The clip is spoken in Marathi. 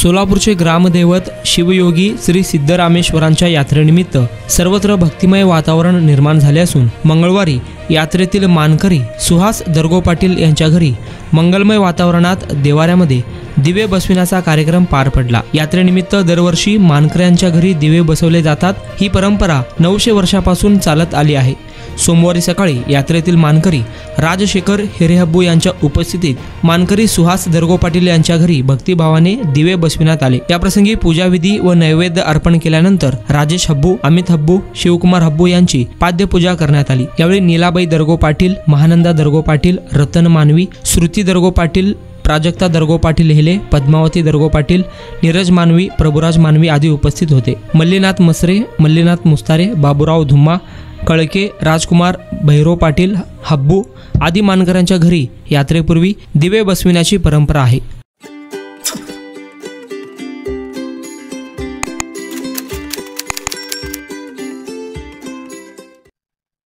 सोलापूरचे ग्रामदैवत शिवयोगी श्री सिद्धरामेश्वरांच्या यात्रेनिमित्त सर्वत्र भक्तिमय वातावरण निर्माण झाले असून मंगळवारी यात्रेतील मानकरी सुहास दरगो पाटील यांच्या घरी मंगलमय वातावरणात देवाऱ्यामध्ये दिवे बसविण्याचा कार्यक्रम पार पडला। यात्रेनिमित्त दरवर्षी मानकऱ्यांच्या घरी दिवे बसवले जातात। ही परंपरा 900 वर्षापासून चालत आली आहे। सोमवारी सकाळी यात्रेतील मानकरी राजशेखर हिरेहब्बू यांच्या उपस्थितीत मानकरी सुहास दरगो पाटील यांच्या घरी भक्तिभावाने दिवे बसविण्यात आले। याप्रसंगी पूजाविधी व नैवेद्य अर्पण केल्यानंतर राजेश हब्बू, अमित हब्बू, शिवकुमार हब्बू यांची पाद्यपूजा करण्यात आली। यावेळी नीलाबाई दरगो पाटील, महानंदा दरगो पाटील, रतन मानवी, श्रुती दरगो पाटील, प्राजक्ता दरगो पाटील हेले, पद्मावती दरगो पाटील, नीरज मानवी, प्रभुराज मानवी आदी उपस्थित होते। मल्लीनाथ मसरे, मल्लीनाथ मुस्तारे, बाबूराव धुम्मा, कळके, राजकुमार, भैरव पाटील, हब्बू आदी मानकऱ्यांच्या घरी यात्रेपूर्वी दिवे बसविण्याची परंपरा आहे।